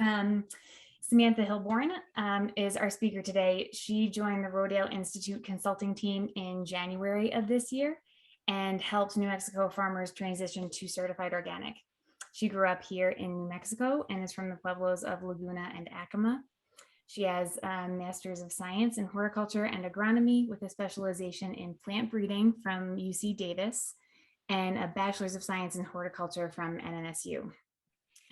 Samantha Hilborn is our speaker today. She joined the Rodale Institute consulting team in January of this year and helped New Mexico farmers transition to certified organic. She grew up here in New Mexico and is from the pueblos of Laguna and Acoma. She has a Master's of Science in Horticulture and Agronomy with a specialization in plant breeding from UC Davis and a Bachelor's of Science in Horticulture from NNSU.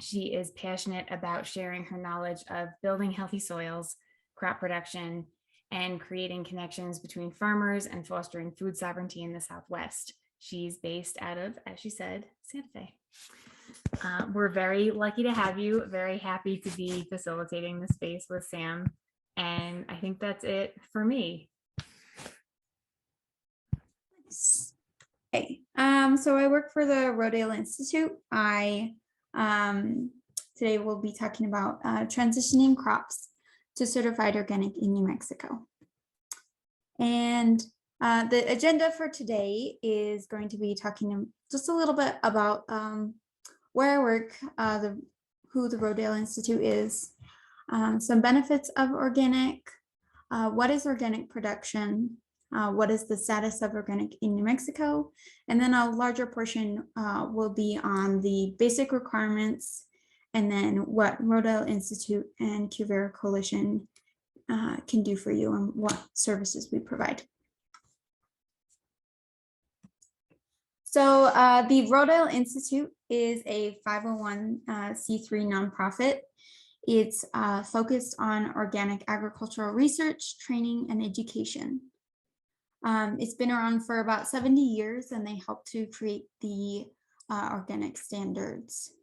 She is passionate about sharing her knowledge of building healthy soils, crop production, and creating connections between farmers and fostering food sovereignty in the Southwest. She's based out of, as she said, Santa Fe. We're very lucky to have you, very happy to be facilitating the space with Sam. And I think that's it for me. Hey, so I work for the Rodale Institute. Today we'll be talking about transitioning crops to certified organic in New Mexico. And the agenda for today is going to be talking just a little bit about where I work, who the Rodale Institute is, some benefits of organic, what is organic production, what is the status of organic in New Mexico, and then a larger portion will be on the basic requirements, and then what Rodale Institute and Cuvera Coalition can do for you and what services we provide. So the Rodale Institute is a 501c3 nonprofit. It's focused on organic agricultural research, training, and education. It's been around for about 70 years, and they help to create the organic standards.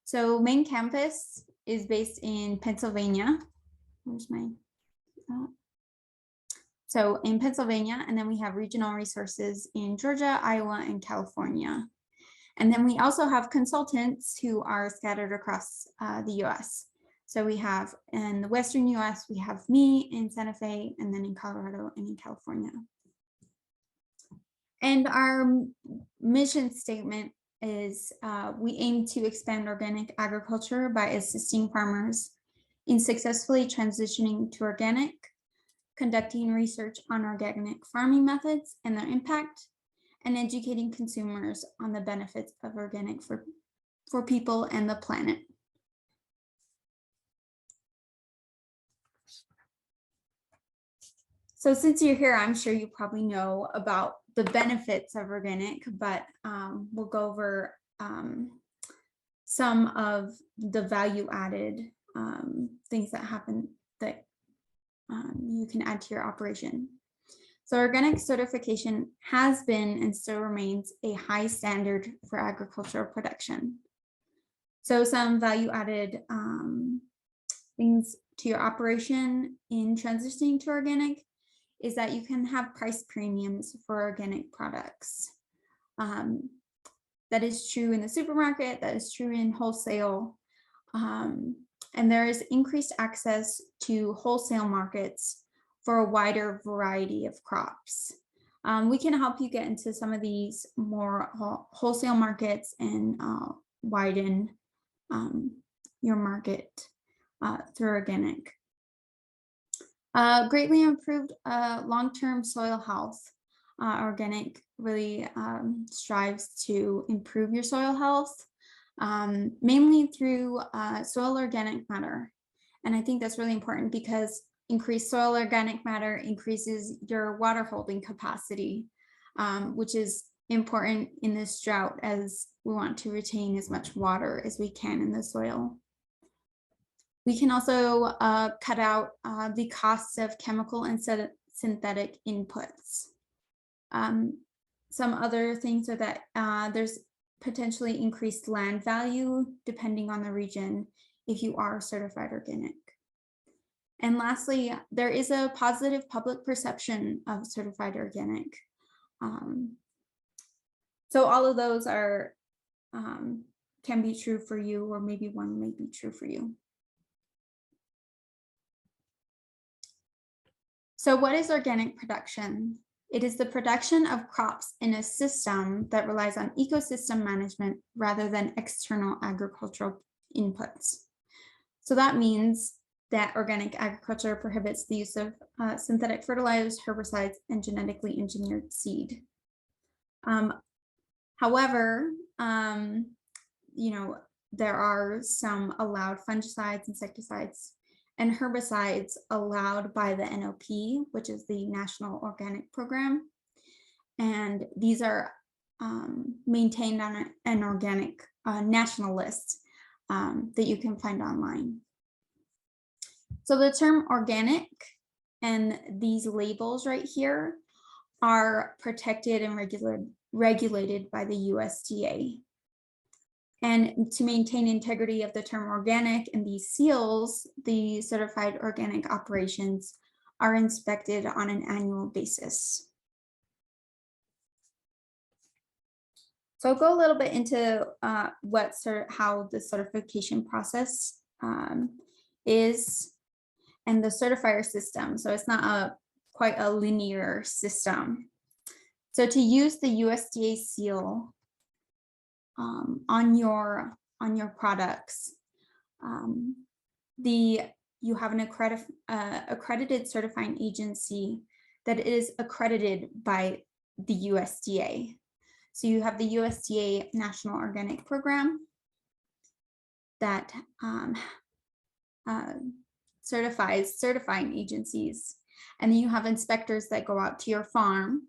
So main campus is based in Pennsylvania. Where's my, so in Pennsylvania, and then we have regional resources in Georgia, Iowa, and California. And then we also have consultants who are scattered across the US. So we have in the Western US, we have me in Santa Fe, and then in Colorado and in California. And our mission statement is we aim to expand organic agriculture by assisting farmers in successfully transitioning to organic, conducting research on organic farming methods and their impact, and educating consumers on the benefits of organic for people and the planet. So since you're here, I'm sure you probably know about the benefits of organic, but we'll go over some of the value added things that happen that you can add to your operation. So organic certification has been and still remains a high standard for agricultural production. So some value added things to your operation in transitioning to organic is that you can have price premiums for organic products. That is true in the supermarket, that is true in wholesale. And there is increased access to wholesale markets for a wider variety of crops. We can help you get into some of these more wholesale markets and widen your market through organic. Greatly improved long-term soil health. Organic really strives to improve your soil health, mainly through soil organic matter. And I think that's really important because increased soil organic matter increases your water holding capacity, which is important in this drought as we want to retain as much water as we can in the soil. We can also cut out the costs of chemical and synthetic inputs. Some other things are that there's potentially increased land value depending on the region if you are certified organic. And lastly, there is a positive public perception of certified organic. So all of those are can be true for you, or maybe one may be true for you. So what is organic production? It is the production of crops in a system that relies on ecosystem management rather than external agricultural inputs. So that means that organic agriculture prohibits the use of synthetic fertilizers, herbicides, and genetically engineered seed. However, there are some allowed fungicides, insecticides, and herbicides allowed by the NOP, which is the National Organic Program. And these are maintained on an organic national list that you can find online. So the term organic and these labels right here are protected and regulated by the USDA. And to maintain integrity of the term organic and these seals, the certified organic operations are inspected on an annual basis. So I'll go a little bit into how the certification process is and the certifier system. So it's not quite a linear system. So to use the USDA seal on your products, you have an accredited certifying agency that is accredited by the USDA. So you have the USDA National Organic Program that certifies certifying agencies, and then you have inspectors that go out to your farm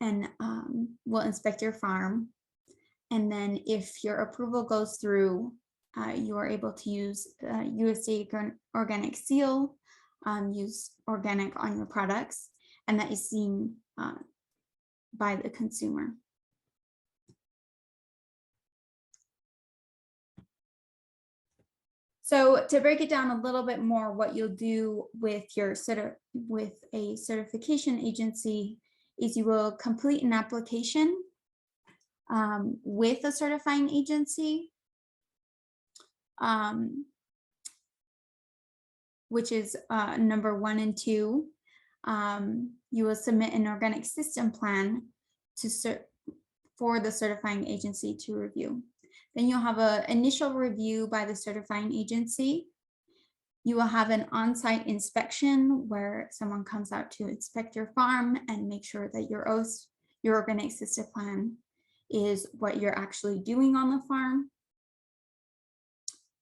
and will inspect your farm. And then if your approval goes through, you are able to use USDA organic seal, use organic on your products, and that is seen by the consumer. So to break it down a little bit more, what you'll do with a certification agency is you will complete an application with a certifying agency, which is number 1 and 2. You will submit an organic system plan for the certifying agency to review. Then you'll have an initial review by the certifying agency. You will have an on-site inspection where someone comes out to inspect your farm and make sure that your organic system plan is what you're actually doing on the farm.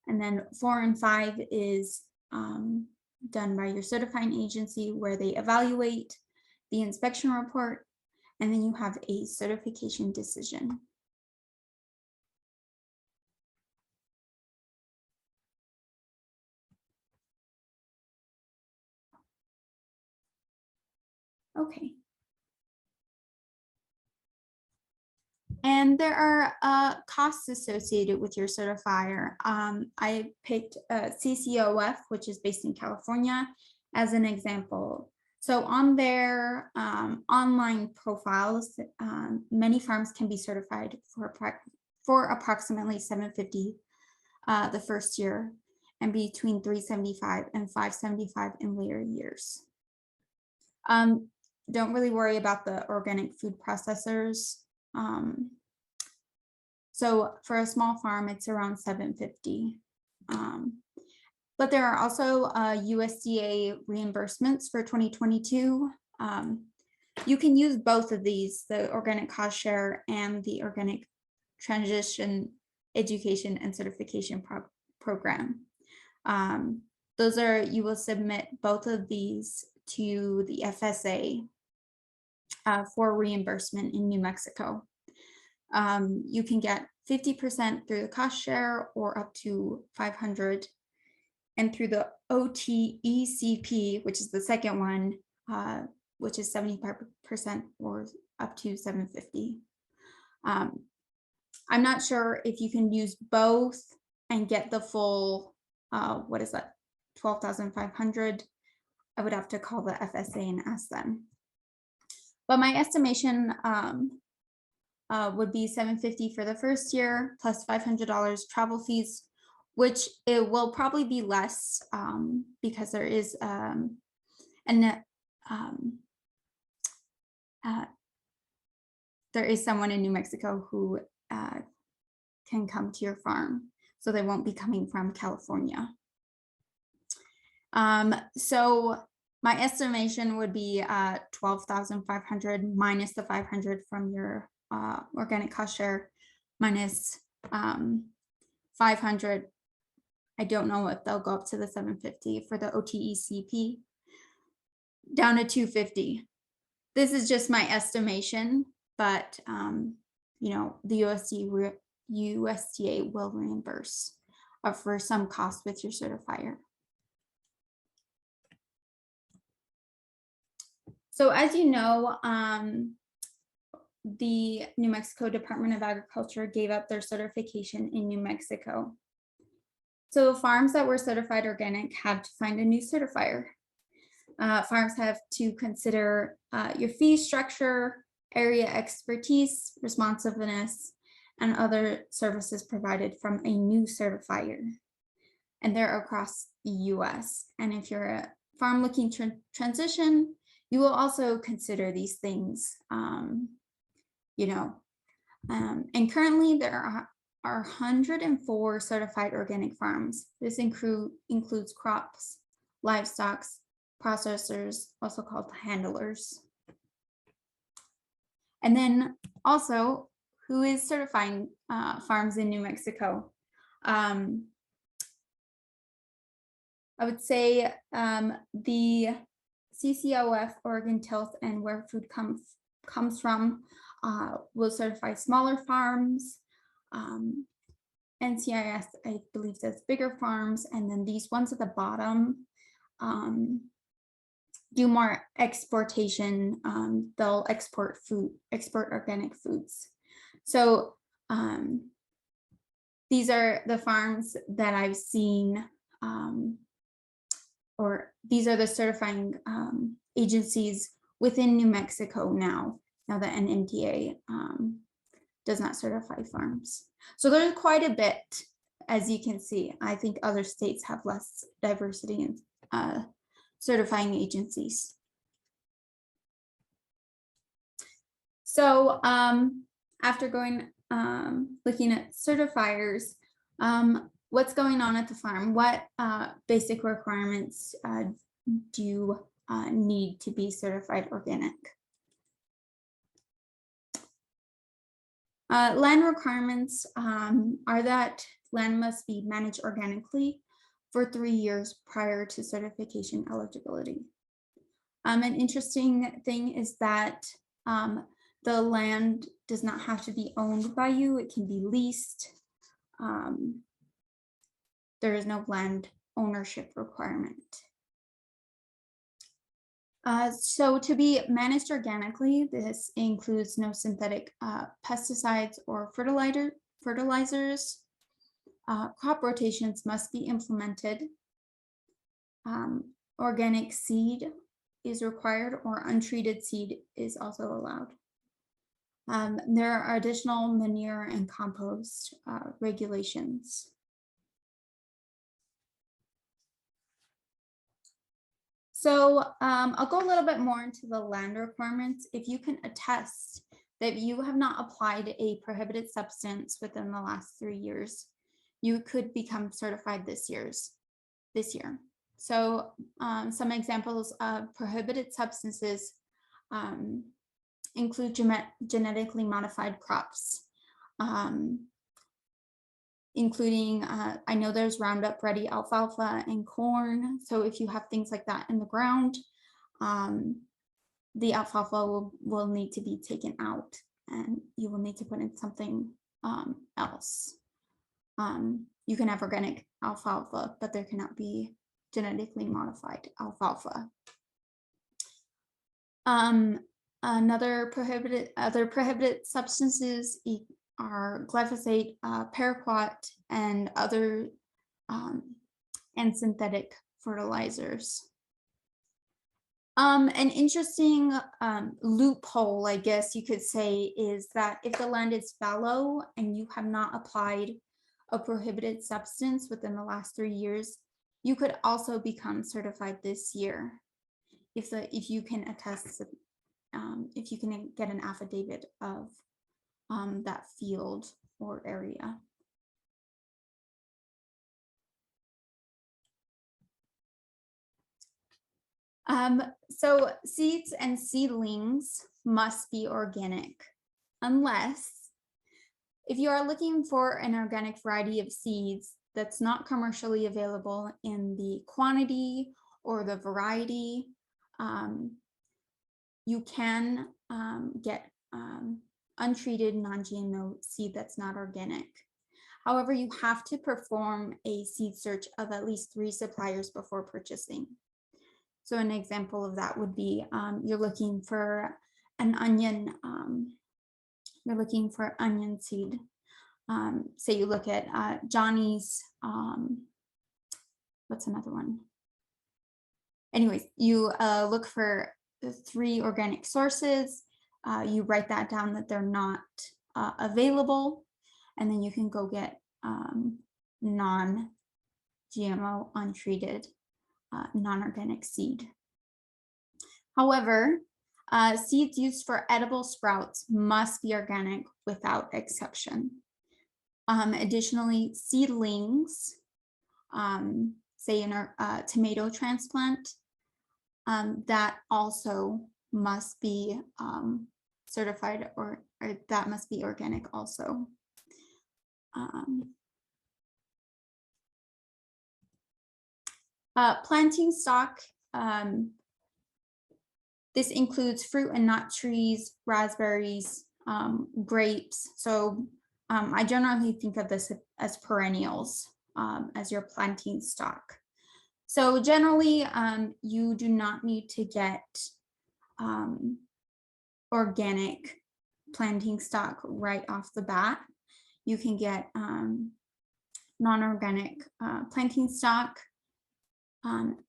And then 4 and 5 is done by your certifying agency, where they evaluate the inspection report, and then you have a certification decision. Okay. And there are costs associated with your certifier. I picked CCOF, which is based in California, as an example. So on their online profiles, many farms can be certified for approximately $750 the first year, and between $375 and $575 in later years. Don't really worry about the organic food processors. So for a small farm, it's around $750. But there are also USDA reimbursements for 2022. You can use both of these, the organic cost share and the organic transition education and certification program. You will submit both of these to the FSA for reimbursement in New Mexico. You can get 50% through the cost share or up to $500, and through the OTECP, which is the second one, which is 75% or up to $750. I'm not sure if you can use both and get the full, what is that, $12,500. I would have to call the FSA and ask them. But my estimation would be $750 for the first year, plus $500 travel fees, which it will probably be less because there is there is someone in New Mexico who can come to your farm. so they won't be coming from California. So my estimation would be 12,500 minus the 500 from your organic cost share minus 500. I don't know if they'll go up to the 750 for the OTECP, down to 250. This is just my estimation, but you know, the USDA will reimburse for some cost with your certifier. So as you know, the New Mexico Department of Agriculture gave up their certification in New Mexico. So farms that were certified organic had to find a new certifier. Farms have to consider your fee structure, area expertise, responsiveness, and other services provided from a new certifier. And they're across the US. And if you're a farm looking to transition, you will also consider these things, you know. And currently there are 104 certified organic farms. This includes crops, livestock, processors, also called handlers. And then also, who is certifying farms in New Mexico? I would say the CCOF, Oregon Tilth, and Where Food Comes From will certify smaller farms. NCIS, I believe, says bigger farms, and then these ones at the bottom do more exportation. They'll export organic foods. So these are the farms that I've seen, or these are the certifying agencies within New Mexico now that NMDA does not certify farms. So there's quite a bit, as you can see. I think other states have less diversity in certifying agencies. So after looking at certifiers, what's going on at the farm? What basic requirements do you need to be certified organic? Land requirements are that land must be managed organically for 3 years prior to certification eligibility. An interesting thing is that the land does not have to be owned by you. It can be leased. There is no land ownership requirement. So to be managed organically, this includes no synthetic pesticides or fertilizers. Crop rotations must be implemented. Organic seed is required, or untreated seed is also allowed. There are additional manure and compost regulations. So I'll go a little bit more into the land requirements. If you can attest that you have not applied a prohibited substance within the last 3 years, you could become certified this year. So some examples of prohibited substances include genetically modified crops, including, I know there's Roundup Ready alfalfa and corn. So if you have things like that in the ground, the alfalfa will need to be taken out, and you will need to put in something else. You can have organic alfalfa, but there cannot be genetically modified alfalfa. Other prohibited substances are glyphosate, paraquat, and other and synthetic fertilizers. An interesting loophole, I guess you could say, is that if the land is fallow and you have not applied a prohibited substance within the last 3 years, you could also become certified this year if you can attest, if you can get an affidavit of that field or area. So seeds and seedlings must be organic, unless if you are looking for an organic variety of seeds that's not commercially available in the quantity or the variety, you can get untreated non-GMO seed that's not organic. However, you have to perform a seed search of at least 3 suppliers before purchasing. So an example of that would be you're looking for an onion, seed. Say you look at Johnny's, what's another one? Anyways, you look for 3 organic sources. You write that down that they're not available, and then you can go get non-GMO, untreated, non-organic seed. However, seeds used for edible sprouts must be organic without exception. Additionally, seedlings, say in a tomato transplant, that also must be certified or that must be organic also. Planting stock, this includes fruit and nut trees, raspberries, grapes. So I generally think of this as perennials as your planting stock. So generally, you do not need to get organic planting stock right off the bat. You can get non-organic planting stock.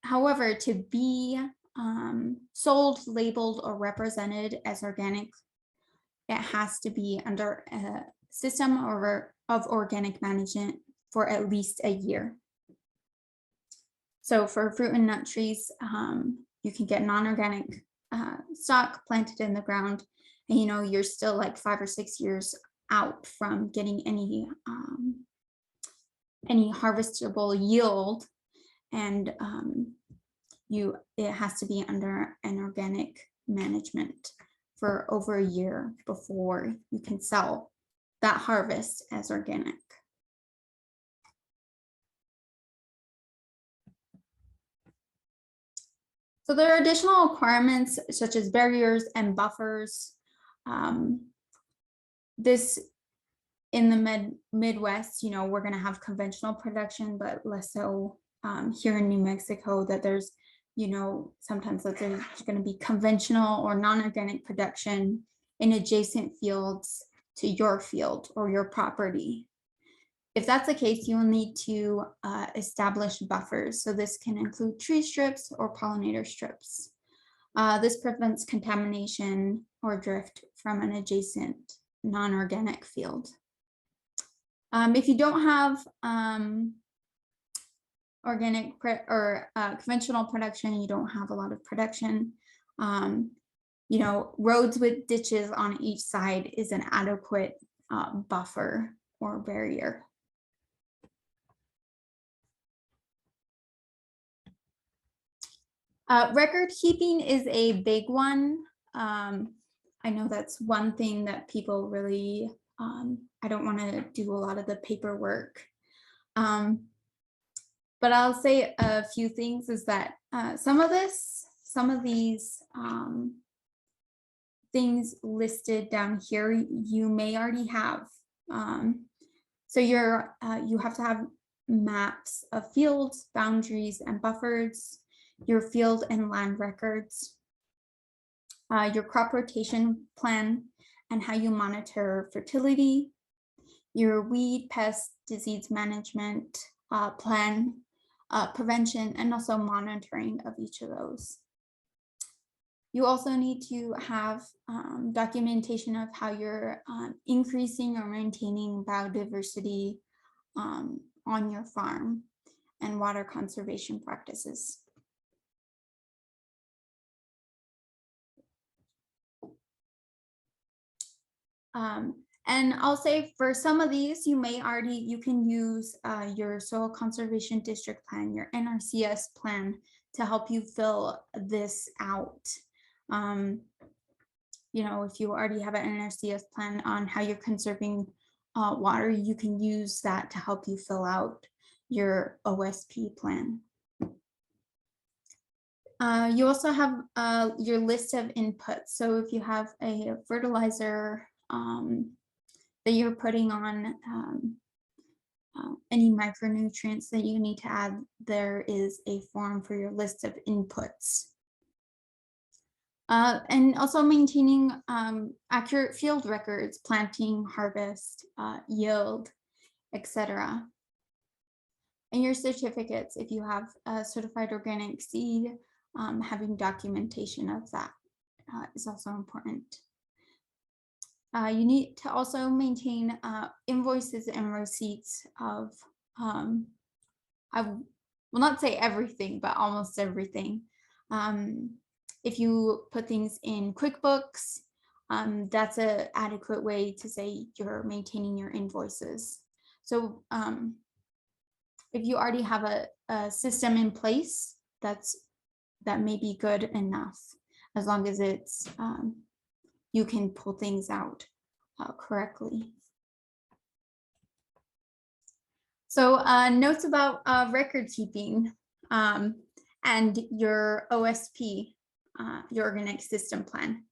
However, to be sold, labeled, or represented as organic, it has to be under a system of organic management for at least a year. So for fruit and nut trees, you can get non-organic stock planted in the ground, and you're still like 5 or 6 years out from getting any harvestable yield, and it has to be under an organic management for over a year before you can sell that harvest as organic. So there are additional requirements such as barriers and buffers. This in the Midwest, we're going to have conventional production, but less so here in New Mexico, that there's, sometimes that there's going to be conventional or non-organic production in adjacent fields to your field or your property. If that's the case, you will need to establish buffers. So this can include tree strips or pollinator strips. This prevents contamination or drift from an adjacent non-organic field. If you don't have organic or conventional production, you don't have a lot of production, roads with ditches on each side is an adequate buffer or barrier. Record keeping is a big one. I know that's one thing that people really, I don't want to do a lot of the paperwork. But I'll say a few things is that some of these things listed down here, you may already have. So you have to have maps of fields, boundaries, and buffers, your field and land records, your crop rotation plan and how you monitor fertility, your weed, pest, disease management plan, prevention, and also monitoring of each of those. You also need to have documentation of how you're increasing or maintaining biodiversity on your farm and water conservation practices. And I'll say for some of these, you can use your soil conservation district plan, your NRCS plan, to help you fill this out. If you already have an NRCS plan on how you're conserving water, you can use that to help you fill out your OSP plan. You also have your list of inputs. So if you have a fertilizer that you're putting on, any micronutrients that you need to add, there is a form for your list of inputs. And also maintaining accurate field records, planting, harvest, yield, etc. And your certificates, if you have a certified organic seed, having documentation of that is also important. You need to also maintain invoices and receipts of, I will not say everything, but almost everything. If you put things in QuickBooks, that's an adequate way to say you're maintaining your invoices. So if you already have a system in place, that may be good enough, as long as it's you can pull things out correctly. So notes about record keeping and your OSP, your organic system plan.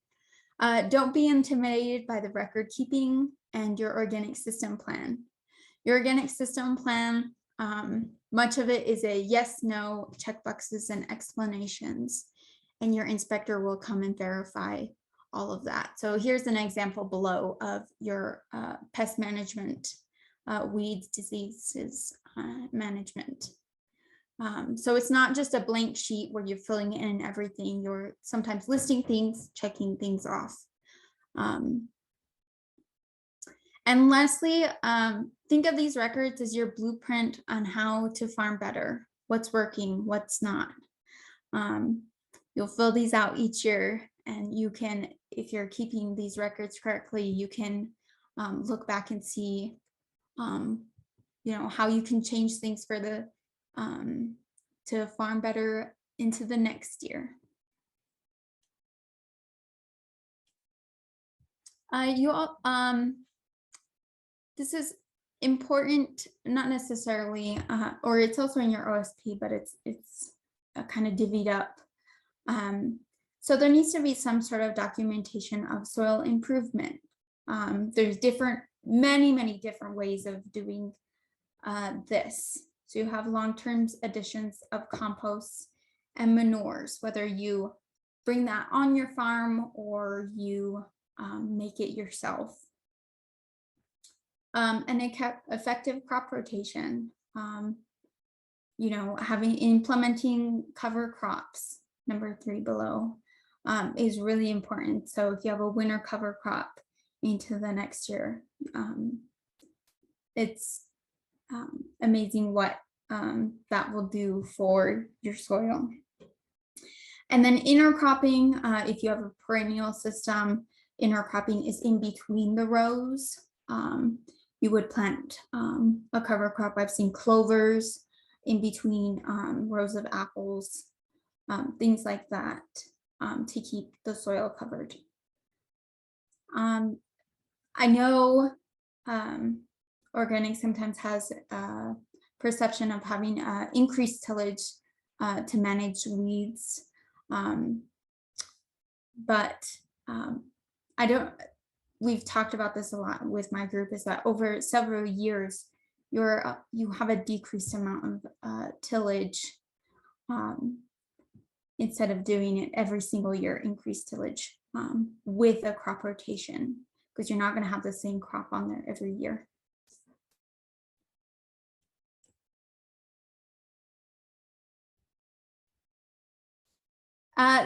Don't be intimidated by the record keeping and your organic system plan. Your organic system plan, much of it is a yes, no, checkboxes and explanations, and your inspector will come and verify all of that. So here's an example below of your pest management, weeds, diseases management. So it's not just a blank sheet where you're filling in everything. You're sometimes listing things, checking things off. And lastly, think of these records as your blueprint on how to farm better, what's working, what's not. You'll fill these out each year, and you can, if you're keeping these records correctly, you can look back and see, how you can change things for the to farm better into the next year. This is important, not necessarily, or it's also in your OSP, but it's kind of divvied up. So there needs to be some sort of documentation of soil improvement. There's many different ways of doing this. So you have long-term additions of compost and manures, whether you bring that on your farm or you make it yourself. And effective crop rotation, implementing cover crops, number 3 below, is really important. So if you have a winter cover crop into the next year, it's amazing what that will do for your soil. And then intercropping, if you have a perennial system, intercropping is in between the rows. You would plant a cover crop. I've seen clovers in between rows of apples, things like that, to keep the soil covered. I know organic sometimes has a perception of having increased tillage to manage weeds, but we've talked about this a lot with my group, is that over several years, you have a decreased amount of tillage instead of doing it every single year, increased tillage with a crop rotation, because you're not going to have the same crop on there every year.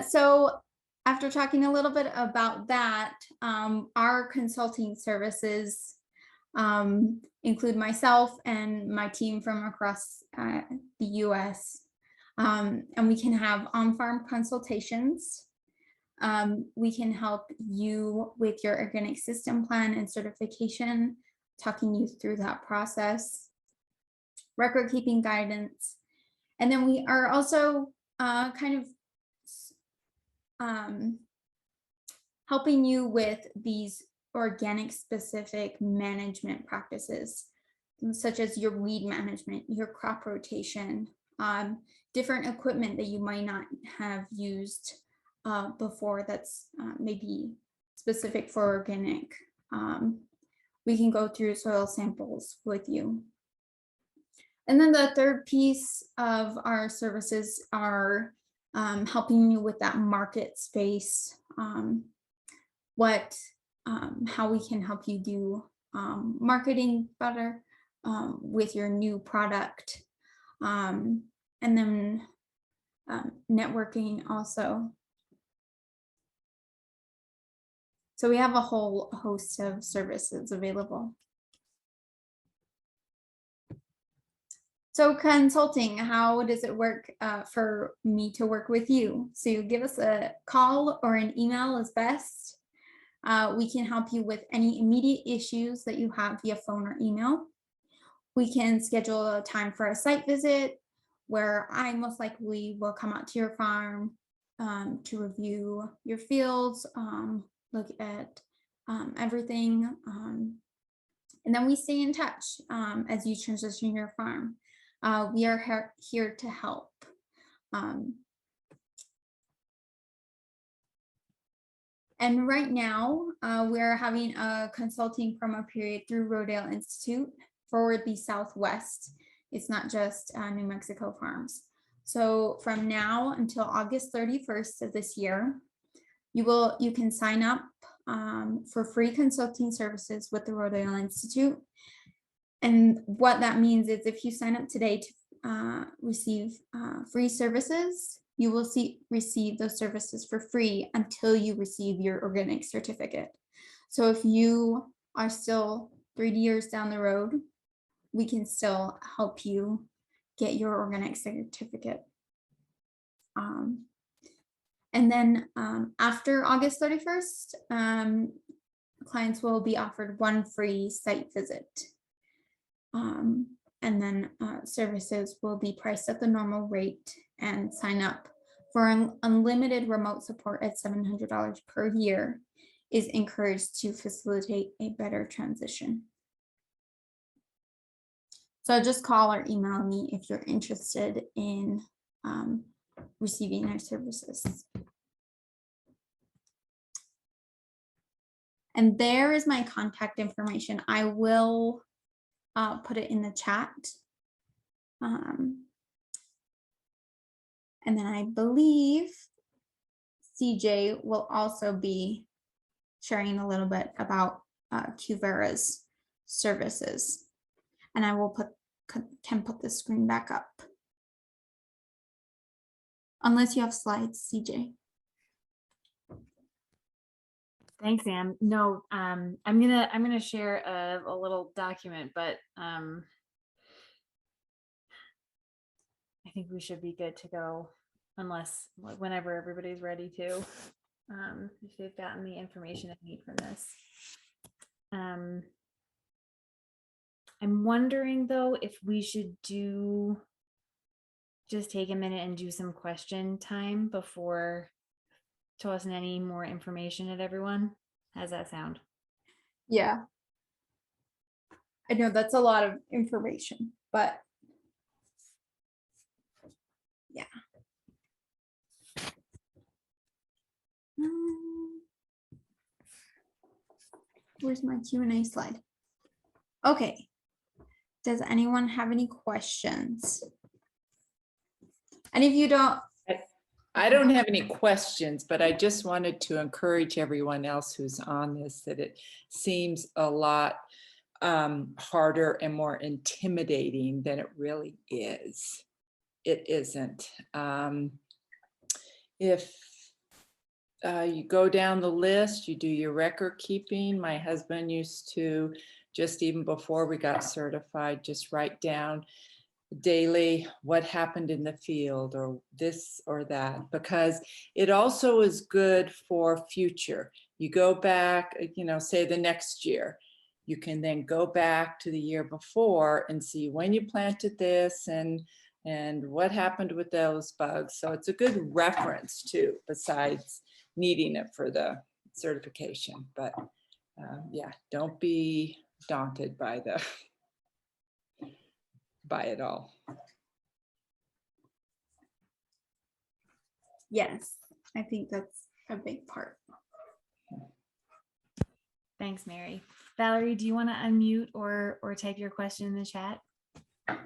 So after talking a little bit about that, our consulting services include myself and my team from across the US. And we can have on-farm consultations. We can help you with your organic system plan and certification, talking you through that process, record keeping guidance. And then we are also kind of helping you with these organic specific management practices, such as your weed management, your crop rotation, different equipment that you might not have used before that's maybe specific for organic. We can go through soil samples with you. And then the third piece of our services are helping you with that market space, how we can help you do marketing better with your new product, and then networking also. So we have a whole host of services available. So consulting, how does it work for me to work with you? So you give us a call or an email is best. We can help you with any immediate issues that you have via phone or email. We can schedule a time for a site visit where I most likely will come out to your farm to review your fields, look at everything. And then we stay in touch as you transition your farm. We are here to help. And right now, we're having a consulting promo period through Rodale Institute for the Southwest. It's not just New Mexico farms. So from now until August 31st of this year, you can sign up for free consulting services with the Rodale Institute. And what that means is if you sign up today to receive free services, you will receive those services for free until you receive your organic certificate. So if you are still 3 years down the road, we can still help you get your organic certificate. And then after August 31st, clients will be offered one free site visit. And then services will be priced at the normal rate, and sign up for unlimited remote support at $700 per year is encouraged to facilitate a better transition. So just call or email me if you're interested in receiving our services. And there is my contact information. I will put it in the chat. And then I believe CJ will also be sharing a little bit about Qvera's services. And I will can put the screen back up. Unless you have slides, CJ. Thanks, Sam. No, I'm gonna share a little document, but I think we should be good to go, unless whenever everybody's ready to, if they've gotten the information they need from this. I'm wondering though if we should just take a minute and do some question time before tossing any more information at everyone. How's that sound? Yeah. I know that's a lot of information, but yeah. Where's my Q&A slide? Okay. Does anyone have any questions? And if you don't, I don't have any questions, but I just wanted to encourage everyone else who's on this that it seems a lot harder and more intimidating than it really is. It isn't. If you go down the list, you do your record keeping. My husband used to, just even before we got certified, just write down daily what happened in the field or this or that, because it also is good for future. You go back, say the next year, you can then go back to the year before and see when you planted this and and what happened with those bugs. So it's a good reference too, besides needing it for the certification. But yeah, don't be daunted by it all. Yes, I think that's a big part. Thanks, Mary. Valerie, do you want to unmute or type your question in the chat? I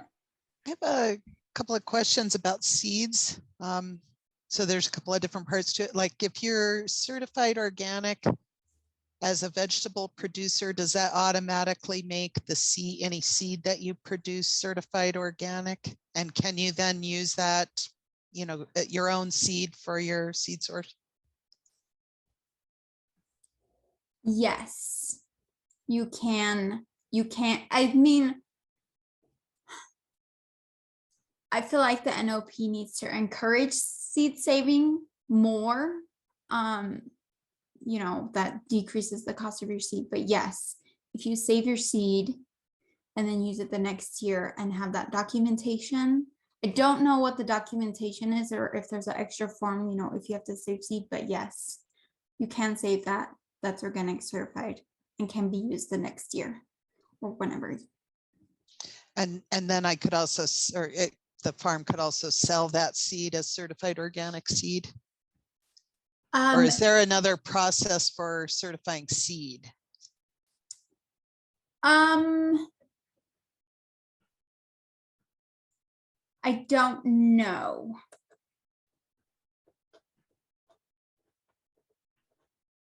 have a couple of questions about seeds. So there's a couple of different parts to it. Like if you're certified organic as a vegetable producer, does that automatically make the any seed that you produce certified organic? And can you then use that, you know, your own seed for your seed source? Yes, you can. You can't. I mean, I feel like the NOP needs to encourage seed saving more. You know, that decreases the cost of your seed. But yes, if you save your seed and then use it the next year and have that documentation, I don't know what the documentation is or if there's an extra form, you know, if you have to save seed, but yes, you can save that. That's organic certified and can be used the next year or whenever. And then I could also, the farm could also sell that seed as certified organic seed? Or is there another process for certifying seed? I don't know.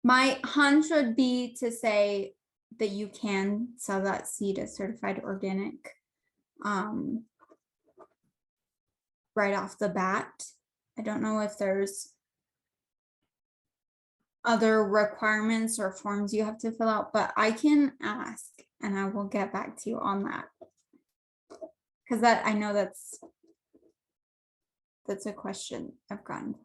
My hunch would be to say that you can sell that seed as certified organic right off the bat. I don't know if there's other requirements or forms you have to fill out, but I can ask and I will get back to you on that. Because I know that's a question I've gotten before.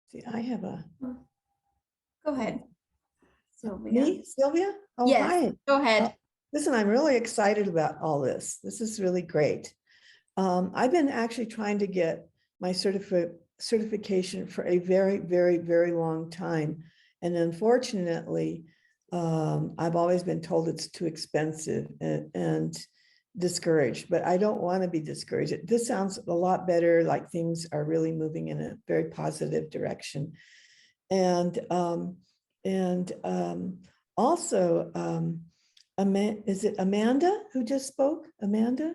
See, I have a. Go ahead, Sylvia. Me, Sylvia? Oh, Yes, hi. go ahead. Listen, I'm really excited about all this. This is really great. I've been actually trying to get my certification for a very, very, very long time. And unfortunately, I've always been told it's too expensive and discouraged, but I don't want to be discouraged. This sounds a lot better, like things are really moving in a very positive direction. And also, is it Amanda who just spoke? Amanda?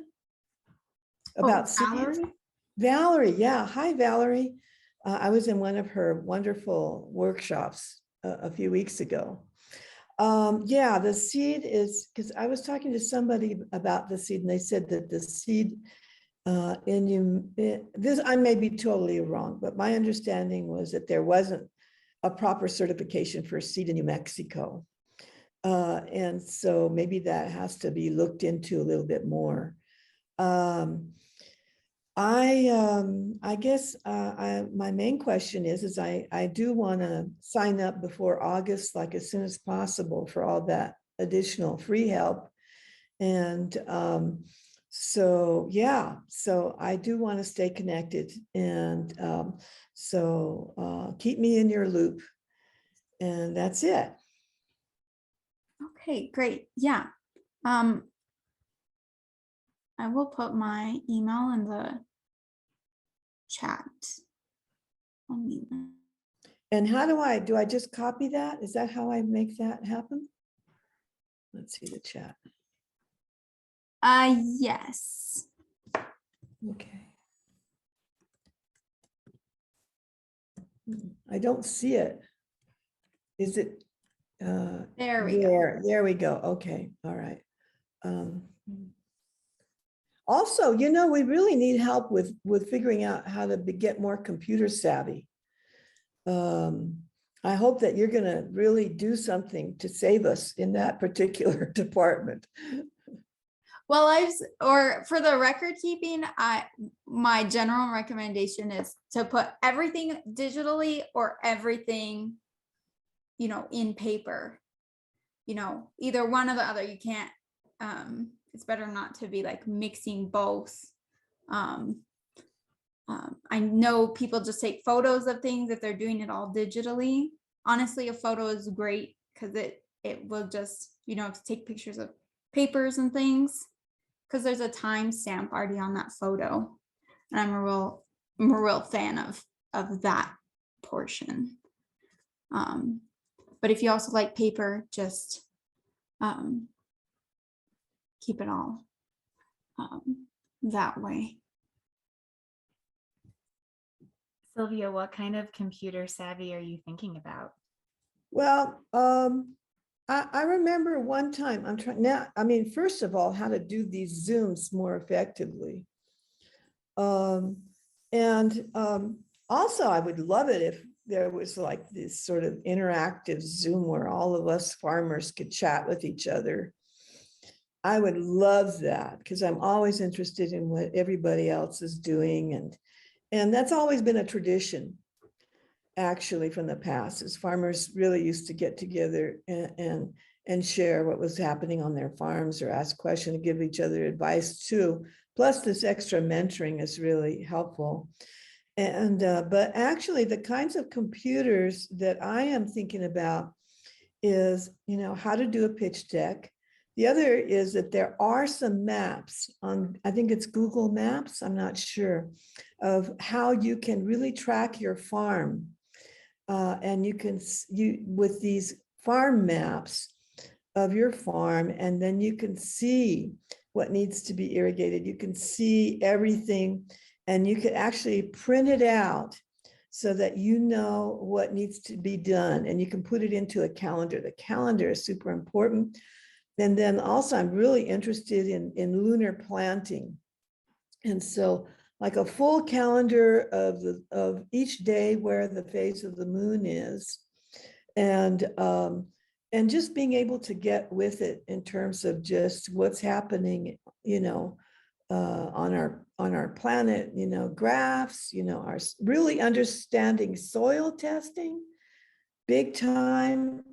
About Valerie? Valerie, yeah. Hi, Valerie. I was in one of her wonderful workshops a few weeks ago. Yeah, the seed is, because I was talking to somebody about the seed and they said that the seed I may be totally wrong, but my understanding was that there wasn't a proper certification for seed in New Mexico. And so maybe that has to be looked into a little bit more. I guess my main question is I do want to sign up before August, like as soon as possible, for all that additional free help. And so, yeah, so I do want to stay connected. And so keep me in your loop. And that's it. Okay, great. Yeah. I will put my email in the chat. And how do I just copy that? Is that how I make that happen? Let's see the chat. Yes. Okay. I don't see it. Is it? There we go. There we go. Okay. All right. Also, you know, we really need help with figuring out how to get more computer savvy. I hope that you're going to really do something to save us in that particular department. Well, or for the record keeping, my general recommendation is to put everything digitally or everything, in paper. Either one or the other. You can't, it's better not to be like mixing both. I know people just take photos of things if they're doing it all digitally. Honestly, a photo is great because it will just, to take pictures of papers and things, because there's a timestamp already on that photo. And I'm a real fan of that portion. But if you also like paper, just keep it all that way. Sylvia, what kind of computer savvy are you thinking about? Well, I remember one time I'm trying now, first of all, how to do these Zooms more effectively. Also, I would love it if there was like this sort of interactive Zoom where all of us farmers could chat with each other. I would love that because I'm always interested in what everybody else is doing. And that's always been a tradition, actually, from the past, is farmers really used to get together and share what was happening on their farms or ask questions, give each other advice too. Plus, this extra mentoring is really helpful. But actually, the kinds of computers that I am thinking about is, how to do a pitch deck. The other is that there are some maps on, I think it's Google Maps, I'm not sure, of how you can really track your farm. And with these farm maps of your farm, and then you can see what needs to be irrigated. You can see everything, and you could actually print it out so that you know what needs to be done, and you can put it into a calendar. The calendar is super important. And then also, I'm really interested in lunar planting. And so like a full calendar of each day where the phase of the moon is, and just being able to get with it in terms of just what's happening, on our planet, graphs, our really understanding soil testing, big time.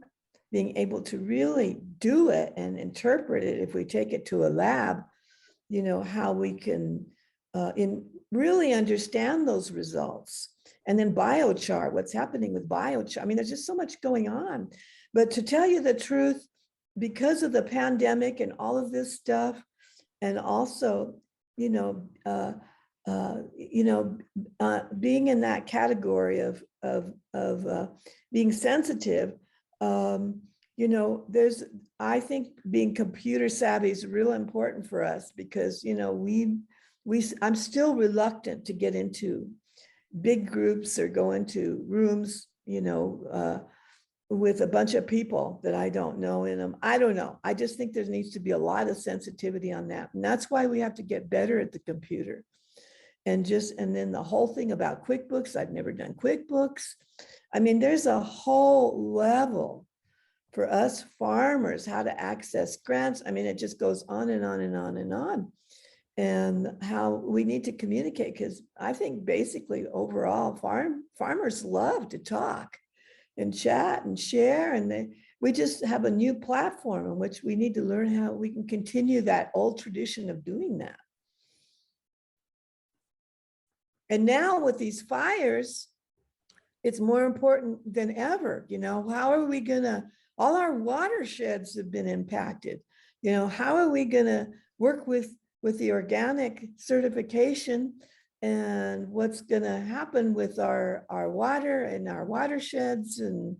Being able to really do it and interpret it if we take it to a lab, how we can really understand those results. And then biochar, what's happening with biochar. There's just so much going on. But to tell you the truth, because of the pandemic and all of this stuff, and also, being in that category of being sensitive, I think being computer savvy is real important for us because, I'm still reluctant to get into big groups or go into rooms, with a bunch of people that I don't know in them. I don't know. I just think there needs to be a lot of sensitivity on that. And that's why we have to get better at the computer. And then the whole thing about QuickBooks, I've never done QuickBooks. There's a whole level for us farmers, how to access grants. It just goes on and on and on and on. And how we need to communicate, because I think basically overall farmers love to talk and chat and share. And we just have a new platform in which we need to learn how we can continue that old tradition of doing that. And now with these fires, it's more important than ever. How are we gonna, all our watersheds have been impacted. How are we gonna work with the organic certification, and what's gonna happen with our water and our watersheds? And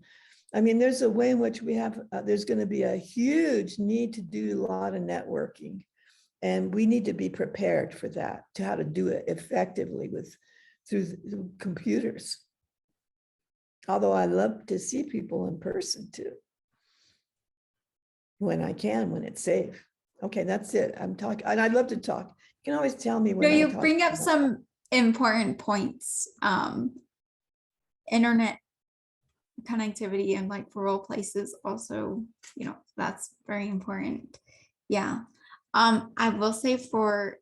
there's a way in which we have, there's gonna be a huge need to do a lot of networking. And we need to be prepared for that, to how to do it effectively through computers. Although I love to see people in person too, when I can, when it's safe. Okay, that's it. I'm talking, and I'd love to talk. You can always tell me when. You bring up some important points. Internet connectivity in like rural places also, that's very important. Yeah. I will say for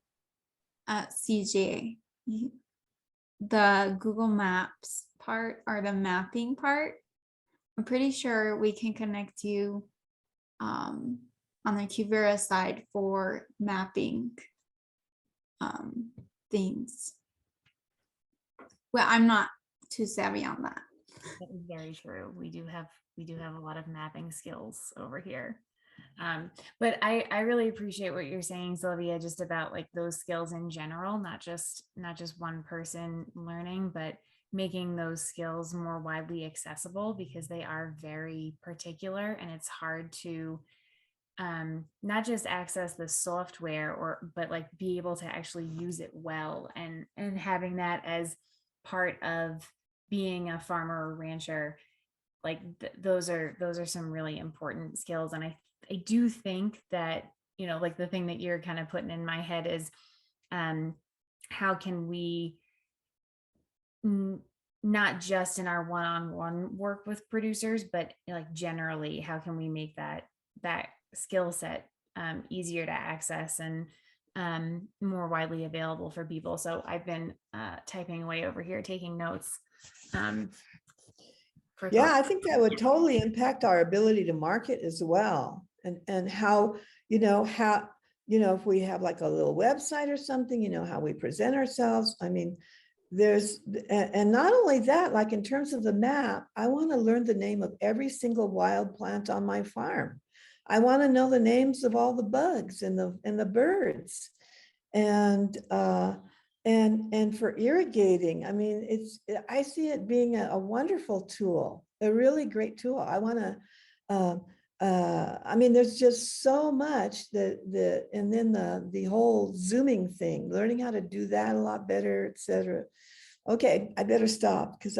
CJ, the Google Maps part or the mapping part, I'm pretty sure we can connect you on the Cuvera side for mapping things. Well, I'm not too savvy on that. That is very true. We do have a lot of mapping skills over here. But I really appreciate what you're saying, Sylvia, just about like those skills in general, not just one person learning, but making those skills more widely accessible, because they are very particular and it's hard to not just access the software but like be able to actually use it well, and having that as part of being a farmer or rancher, like those are some really important skills. And I do think that, like the thing that you're kind of putting in my head is how can we not just in our one-on-one work with producers, but like generally, how can we make that skill set easier to access and more widely available for people? So I've been typing away over here, taking notes. Yeah, I think that would totally impact our ability to market as well. And how, if we have like a little website or something, how we present ourselves. I mean, and not only that, like in terms of the map, I want to learn the name of every single wild plant on my farm. I want to know the names of all the bugs and the birds. And for irrigating, I mean, I see it being a wonderful tool, a really great tool. I want to, I mean, there's just so much and then the whole Zooming thing, learning how to do that a lot better, etc. Okay, I better stop because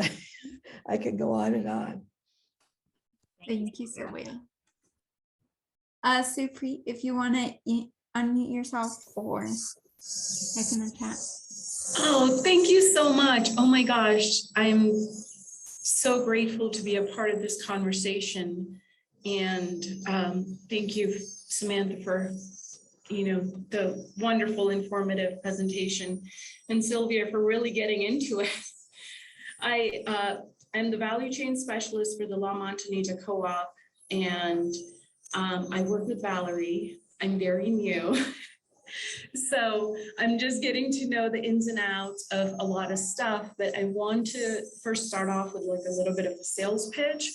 I could go on and on. Thank you, Sylvia. Supri, if you want to unmute yourself or type in the chat. Oh, thank you so much. Oh my gosh, I'm so grateful to be a part of this conversation. And thank you, Samantha, for the wonderful informative presentation, and Sylvia for really getting into it. I am the value chain specialist for the La Montanita Co-op, and I work with Valerie. I'm very new. So I'm just getting to know the ins and outs of a lot of stuff, but I want to first start off with like a little bit of a sales pitch.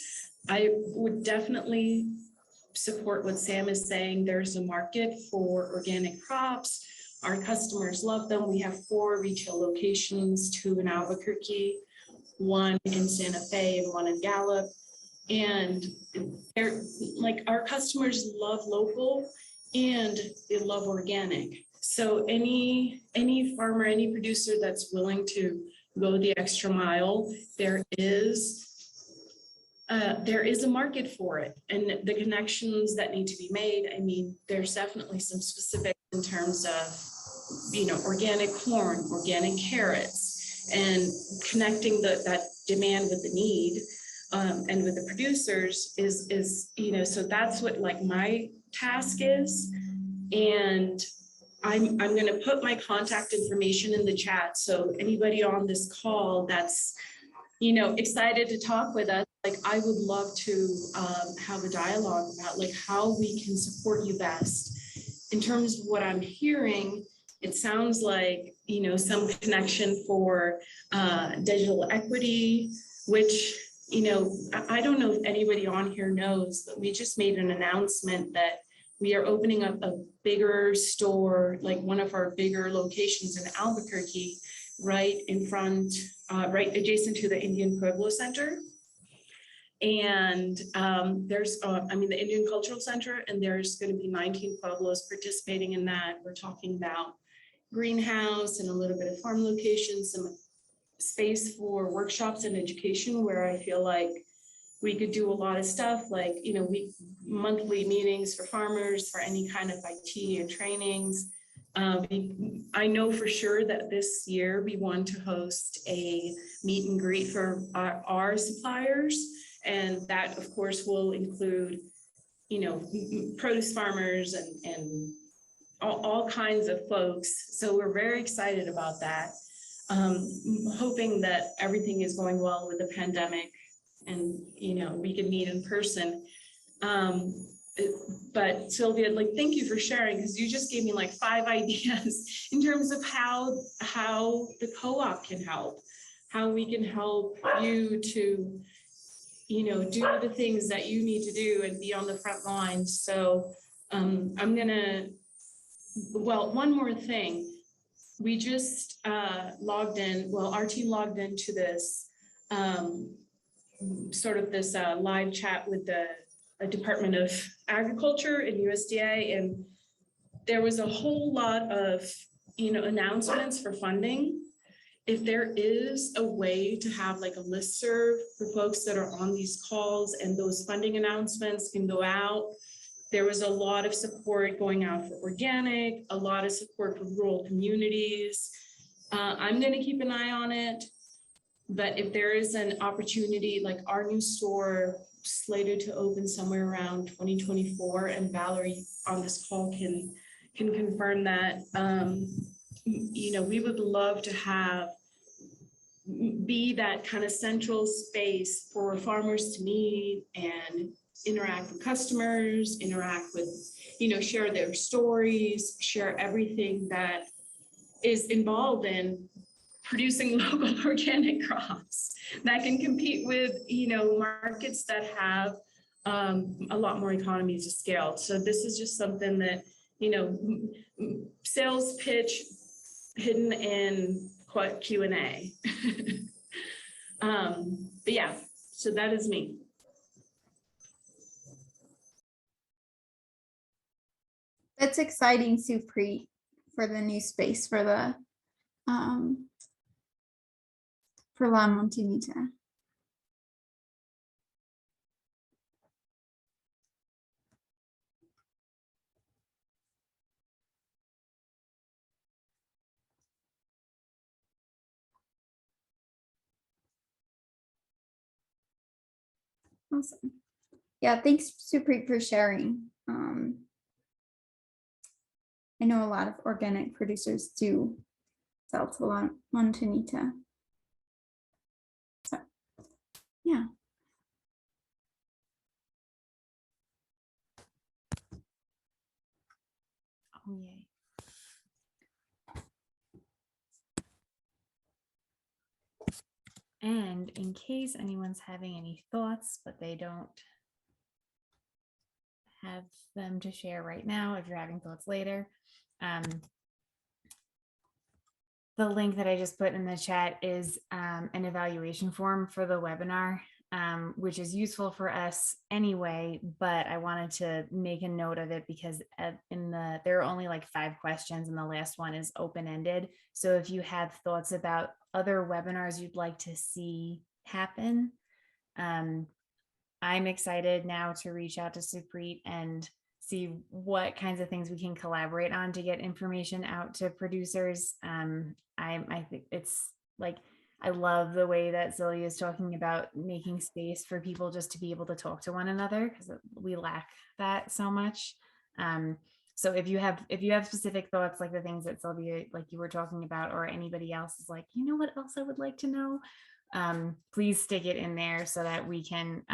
I would definitely support what Sam is saying. There's a market for organic crops. Our customers love them. We have 4 retail locations, 2 in Albuquerque, 1 in Santa Fe, and 1 in Gallup. And they're like, our customers love local and they love organic. So any farmer, any producer that's willing to go the extra mile, there is a market for it, and the connections that need to be made. I mean, there's definitely some specifics in terms of, organic corn, organic carrots, and connecting that demand with the need and with the producers is so that's what like my task is. And I'm going to put my contact information in the chat. So anybody on this call that's, excited to talk with us, like I would love to have a dialogue about like how we can support you best. In terms of what I'm hearing, it sounds like, some connection for digital equity, which, I don't know if anybody on here knows, but we just made an announcement that we are opening up a bigger store, like one of our bigger locations in Albuquerque, right in front, right adjacent to the Indian Pueblo Center. And there's, the Indian Cultural Center, and there's going to be 19 Pueblos participating in that. We're talking about greenhouse and a little bit of farm locations, some space for workshops and education, where I feel like we could do a lot of stuff, like, monthly meetings for farmers, for any kind of IT and trainings. I know for sure that this year we want to host a meet and greet for our suppliers. And that, of course, will include, produce farmers and all kinds of folks. So we're very excited about that. Hoping that everything is going well with the pandemic and, you know, we can meet in person. But Sylvia, like, thank you for sharing, because you just gave me like 5 ideas in terms of how the co-op can help, how we can help you to, you know, do the things that you need to do and be on the front lines. So I'm gonna, well, one more thing. We just logged in, well, our team logged into this sort of this live chat with the Department of Agriculture and USDA, and there was a whole lot of, you know, announcements for funding. If there is a way to have like a listserv for folks that are on these calls and those funding announcements can go out. There was a lot of support going out for organic, a lot of support for rural communities. I'm going to keep an eye on it, but if there is an opportunity, like our new store slated to open somewhere around 2024, and Valerie on this call can confirm that, you know, we would love to have be that kind of central space for farmers to meet and interact with customers, interact with, you know, share their stories, share everything that is involved in producing local organic crops that can compete with, you know, markets that have a lot more economies of scale. So this is just something that, you know, sales pitch hidden in Q&A. But yeah, so that is me. That's exciting, Supreet, for the new space for the for La Montanita. Awesome. Yeah, thanks, Supreet, for sharing. I know a lot of organic producers do sell to La Montanita. So, yeah. Oh, yay. And in case anyone's having any thoughts, but they don't have them to share right now, if you're having thoughts later, the link that I just put in the chat is an evaluation form for the webinar, which is useful for us anyway, but I wanted to make a note of it because there are only like 5 questions and the last one is open-ended. So if you have thoughts about other webinars you'd like to see happen, I'm excited now to reach out to Supreet and see what kinds of things we can collaborate on to get information out to producers. I think it's like, I love the way that Zillia is talking about making space for people just to be able to talk to one another, because we lack that so much. So if you have specific thoughts, like the things that Sylvia, like you were talking about, or anybody else is like, you know what else I would like to know, please stick it in there so that we can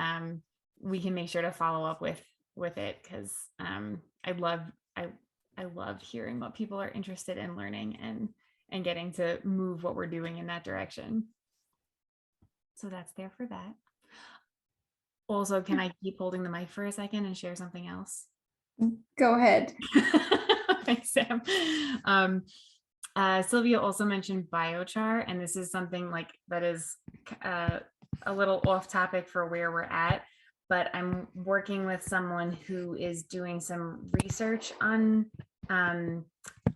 make sure to follow up with it, because I love hearing what people are interested in learning and getting to move what we're doing in that direction. So that's there for that. Also, can I keep holding the mic for a second and share something else? Go ahead. Thanks, Sam. Sylvia also mentioned biochar, and this is something like that is a little off topic for where we're at, but I'm working with someone who is doing some research on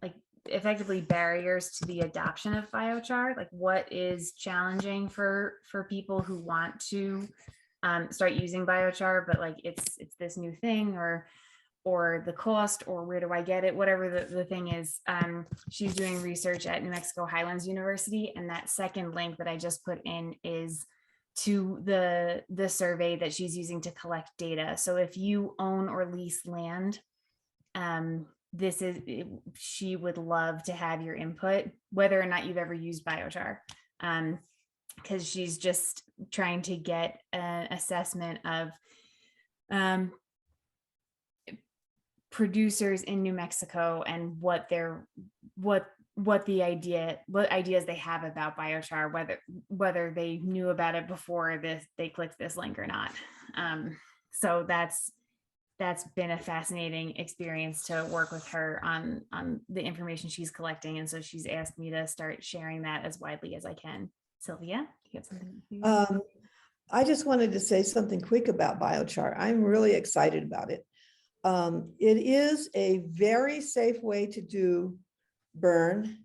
like effectively barriers to the adoption of biochar, like what is challenging for people who want to start using biochar, but like it's this new thing, or the cost, or where do I get it, whatever the thing is. She's doing research at New Mexico Highlands University, and that second link that I just put in is to the survey that she's using to collect data. So if you own or lease land, she would love to have your input, whether or not you've ever used biochar. Because she's just trying to get an assessment of producers in New Mexico and what ideas they have about biochar, whether they knew about it before they clicked this link or not. So that's been a fascinating experience to work with her on the information she's collecting, and so she's asked me to start sharing that as widely as I can. Sylvia, you have something? I just wanted to say something quick about biochar. I'm really excited about it. It is a very safe way to do burn.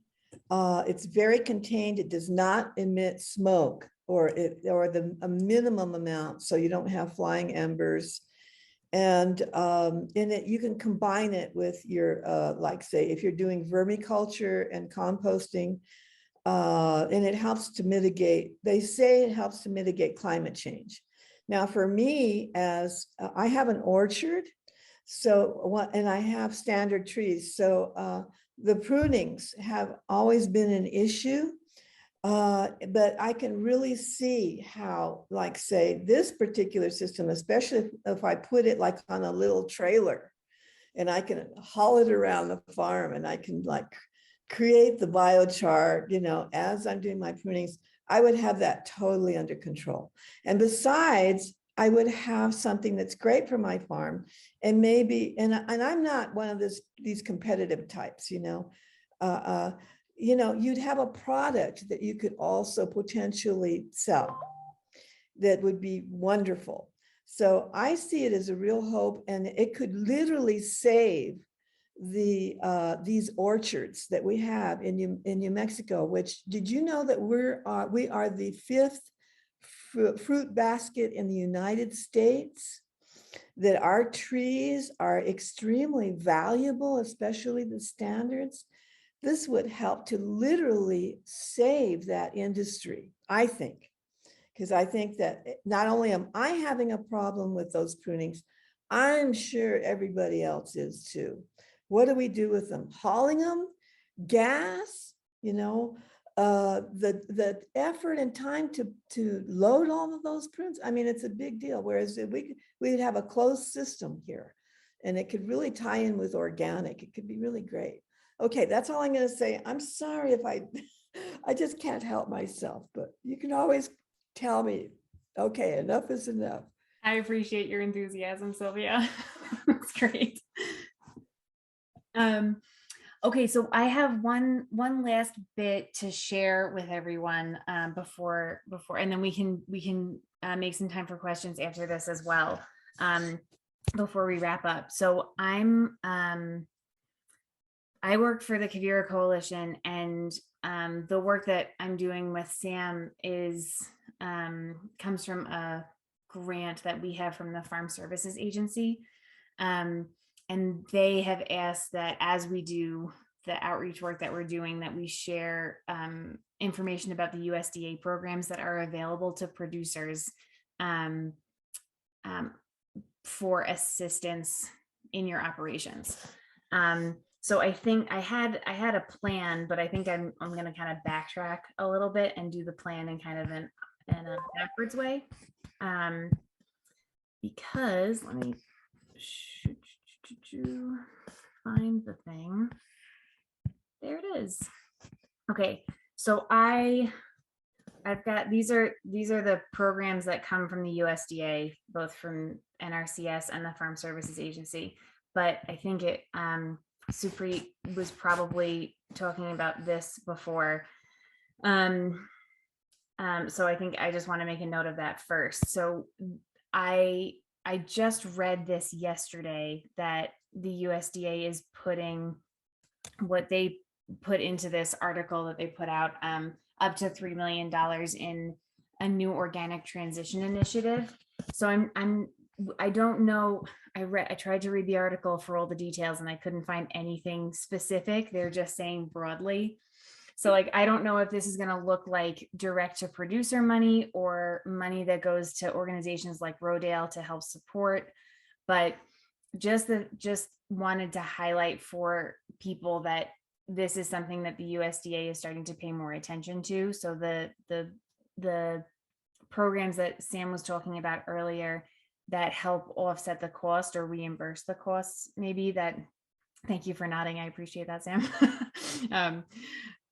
It's very contained. It does not emit smoke or a minimum amount, so you don't have flying embers. And in it, you can combine it with your, like say, if you're doing vermiculture and composting, and it helps to mitigate, they say it helps to mitigate climate change. Now, for me, as I have an orchard, and I have standard trees. So the prunings have always been an issue, but I can really see how, like say, this particular system, especially if I put it like on a little trailer and I can haul it around the farm and I can like create the biochar, as I'm doing my prunings, I would have that totally under control. And besides, I would have something that's great for my farm, and maybe, and I'm not one of these competitive types, you'd have a product that you could also potentially sell that would be wonderful. So I see it as a real hope, and it could literally save these orchards that we have in New Mexico. Which, did you know that we are the 5th fruit basket in the United States? That our trees are extremely valuable, especially the standards. This would help to literally save that industry, I think, because I think that not only am I having a problem with those prunings, I'm sure everybody else is too. What do we do with them? Hauling them, gas, the effort and time to load all of those prunes. I mean, it's a big deal. Whereas we'd have a closed system here, and it could really tie in with organic. It could be really great. Okay, that's all I'm going to say. I'm sorry if I just can't help myself, but you can always tell me, okay, enough is enough. I appreciate your enthusiasm, Sylvia. That's great. Okay, so I have one last bit to share with everyone before, and then we can make some time for questions after this as well, before we wrap up. So I work for the Quivira Coalition, and the work that I'm doing with Sam comes from a grant that we have from the Farm Services Agency. And they have asked that as we do the outreach work that we're doing, that we share information about the USDA programs that are available to producers for assistance in your operations. So I think I had a plan, but I think I'm going to kind of backtrack a little bit and do the plan in kind of in a backwards way, because let me find the thing. There it is. Okay, so I've got these are the programs that come from the USDA, both from NRCS and the Farm Services Agency. But I think Supreet was probably talking about this before. So I think I just want to make a note of that first. So I just read this yesterday that the USDA is putting what they put into this article that they put out up to $3 million in a new organic transition initiative. So I don't know. I tried to read the article for all the details and I couldn't find anything specific. They're just saying broadly. So like, I don't know if this is going to look like direct to producer money or money that goes to organizations like Rodale to help support, but just wanted to highlight for people that this is something that the USDA is starting to pay more attention to. So the programs that Sam was talking about earlier that help offset the cost or reimburse the costs, maybe that, thank you for nodding. I appreciate that, Sam.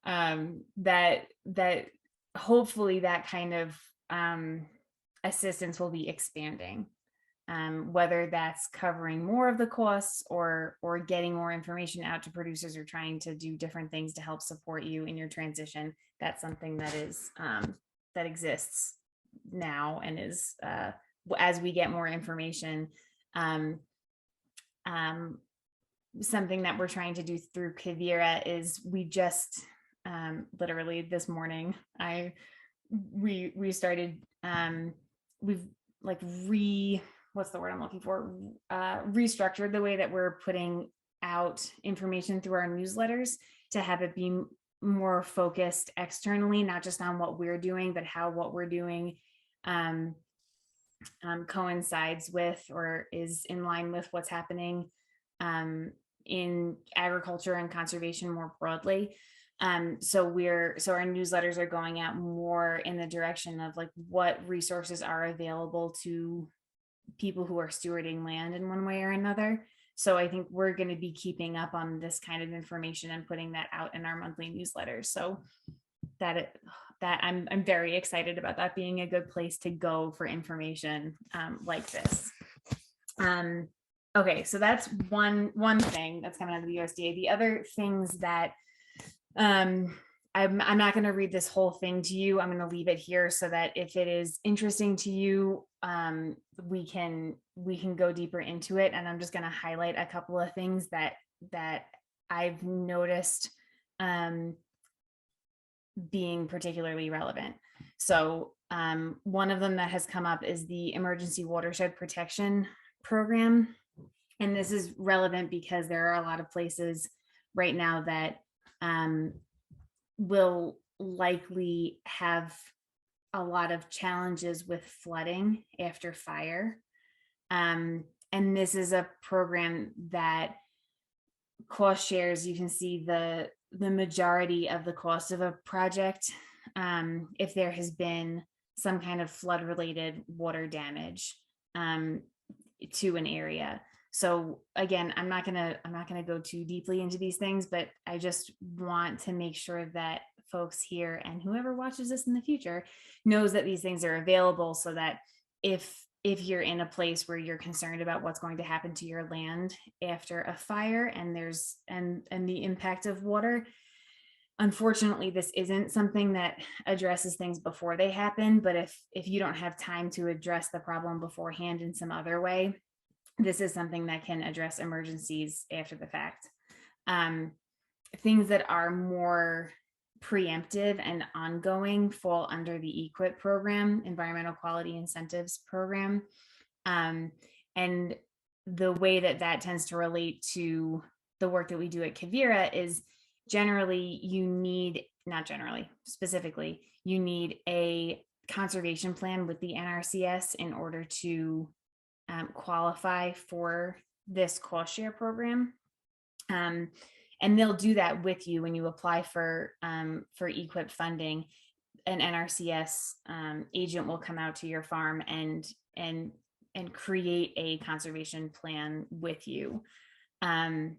That hopefully that kind of assistance will be expanding. Whether that's covering more of the costs or getting more information out to producers or trying to do different things to help support you in your transition. That's something that is that exists now and is as we get more information. Something that we're trying to do through Quivira is we just literally this morning we started we've like what's the word I'm looking for? Restructured the way that we're putting out information through our newsletters to have it be more focused externally, not just on what we're doing, but how what we're doing coincides with or is in line with what's happening in agriculture and conservation more broadly. So our newsletters are going out more in the direction of like what resources are available to people who are stewarding land in one way or another. So I think we're going to be keeping up on this kind of information and putting that out in our monthly newsletters. So that I'm very excited about that being a good place to go for information like this. Okay, so that's one thing that's coming out of the USDA. The other things that I'm not going to read this whole thing to you. I'm going to leave it here so that if it is interesting to you, we can go deeper into it. And I'm just going to highlight a couple of things that I've noticed being particularly relevant. So one of them that has come up is the Emergency Watershed Protection Program. And this is relevant because there are a lot of places right now that will likely have a lot of challenges with flooding after fire. And this is a program that cost shares. You can see the majority of the cost of a project if there has been some kind of flood related water damage to an area. So again, I'm not gonna go too deeply into these things, but I just want to make sure that folks here and whoever watches this in the future knows that these things are available, so that if you're in a place where you're concerned about what's going to happen to your land after a fire and there's and the impact of water, unfortunately, this isn't something that addresses things before they happen. But if you don't have time to address the problem beforehand in some other way, this is something that can address emergencies after the fact. Things that are more preemptive and ongoing fall under the EQIP program, Environmental Quality Incentives Program. And the way that tends to relate to the work that we do at Quivira is generally specifically, you need a conservation plan with the NRCS in order to qualify for this cost share program. And they'll do that with you when you apply for EQIP funding. An NRCS agent will come out to your farm and create a conservation plan with you. And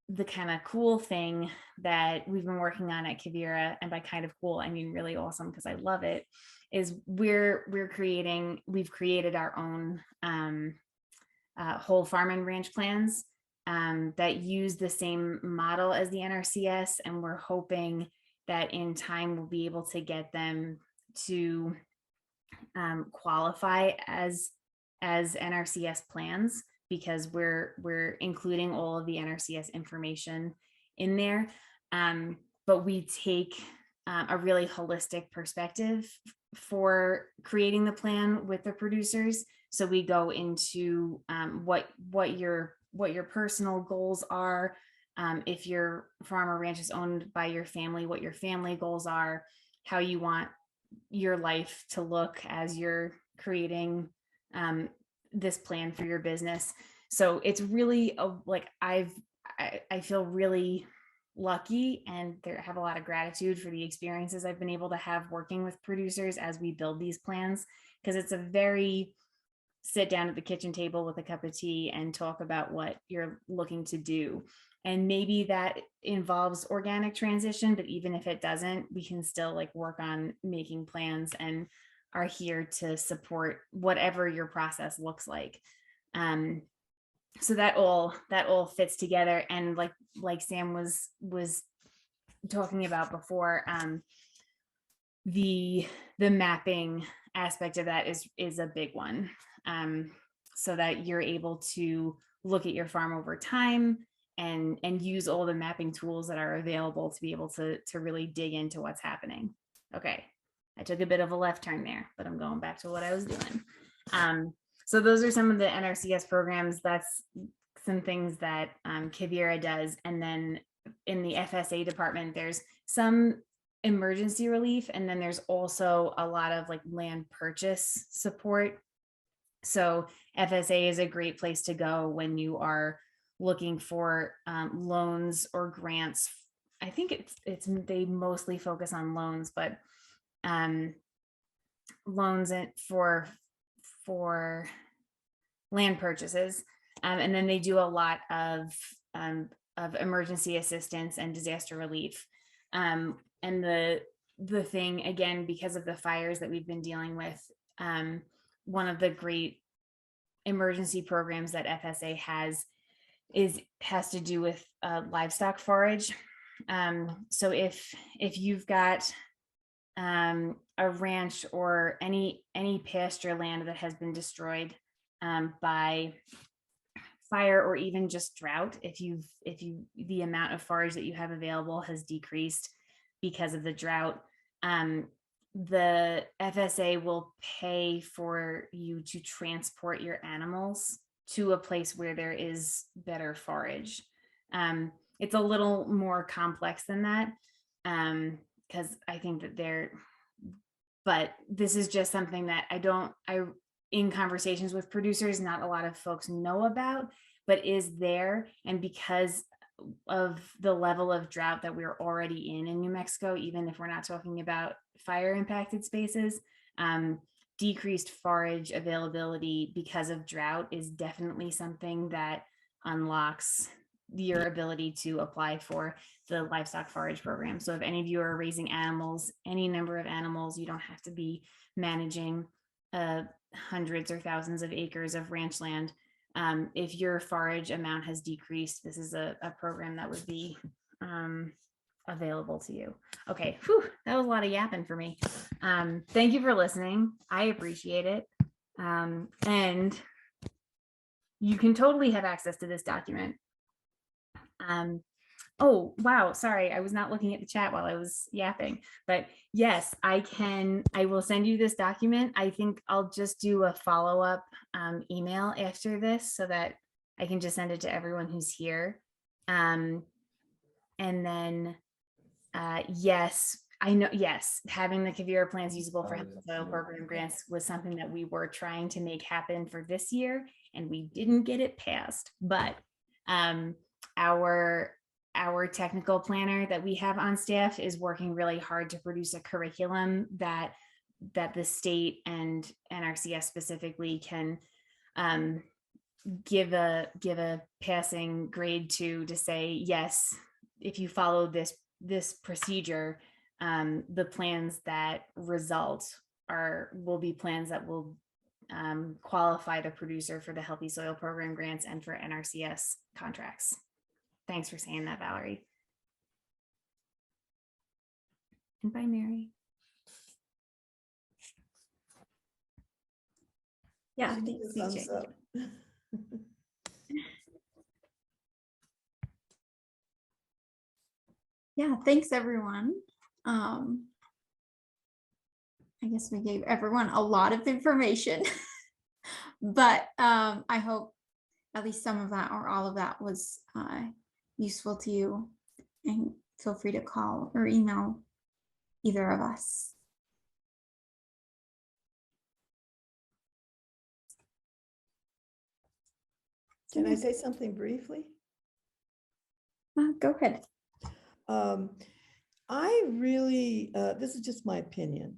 the kind of cool thing that we've been working on at Quivira, and by kind of cool, I mean really awesome because I love it, is we've created our own whole farm and ranch plans that use the same model as the NRCS, and we're hoping that in time we'll be able to get them to qualify as NRCS plans, because we're including all of the NRCS information in there. But we take a really holistic perspective for creating the plan with the producers. So we go into what your personal goals are. If your farm or ranch is owned by your family, what your family goals are, how you want your life to look as you're creating this plan for your business. So it's really like I feel really lucky and have a lot of gratitude for the experiences I've been able to have working with producers as we build these plans, because it's a very sit down at the kitchen table with a cup of tea and talk about what you're looking to do. And maybe that involves organic transition, but even if it doesn't, we can still like work on making plans and are here to support whatever your process looks like. So that all fits together. And like Sam was talking about before, the mapping aspect of that is a big one. So that you're able to look at your farm over time and use all the mapping tools that are available to be able to really dig into what's happening. Okay, I took a bit of a left turn there, but I'm going back to what I was doing. So those are some of the NRCS programs. That's some things that Kavira does. And then in the FSA department, there's some emergency relief, and then there's also a lot of like land purchase support. So FSA is a great place to go when you are looking for loans or grants. I think they mostly focus on loans, but loans for land purchases, and then they do a lot of emergency assistance and disaster relief. And the thing, again, because of the fires that we've been dealing with, one of the great emergency programs that FSA has to do with livestock forage. So if you've got a ranch or any pasture land that has been destroyed by fire or even just drought, if the amount of forage that you have available has decreased because of the drought, the FSA will pay for you to transport your animals to a place where there is better forage. It's a little more complex than that, because I think that but this is just something that in conversations with producers, not a lot of folks know about, but is there. And because of the level of drought that we're already in New Mexico, even if we're not talking about fire impacted spaces, decreased forage availability because of drought is definitely something that unlocks your ability to apply for the livestock forage program. So if any of you are raising animals, any number of animals, you don't have to be managing hundreds or thousands of acres of ranch land. If your forage amount has decreased, this is a program that would be available to you. Okay, that was a lot of yapping for me. Thank you for listening. I appreciate it. And you can totally have access to this document. Oh, wow. Sorry, I was not looking at the chat while I was yapping, but yes, I will send you this document. I think I'll just do a follow-up email after this so that I can just send it to everyone who's here. And then, yes, I know, yes, having the Kavira plans usable for healthy soil program grants was something that we were trying to make happen for this year, and we didn't get it passed, but our technical planner that we have on staff is working really hard to produce a curriculum that the state and NRCS specifically can give a passing grade to say, yes, if you follow this procedure, the plans that result will be plans that will qualify the producer for the Healthy Soil Program grants and for NRCS contracts. Thanks for saying that, Valerie. And bye, Mary. Yeah, thanks, Thumbs CJ. up. Yeah, thanks everyone. I guess we gave everyone a lot of information, but I hope at least some of that or all of that was useful to you, and feel free to call or email either of us. Can I say something briefly? Go ahead. I really, this is just my opinion.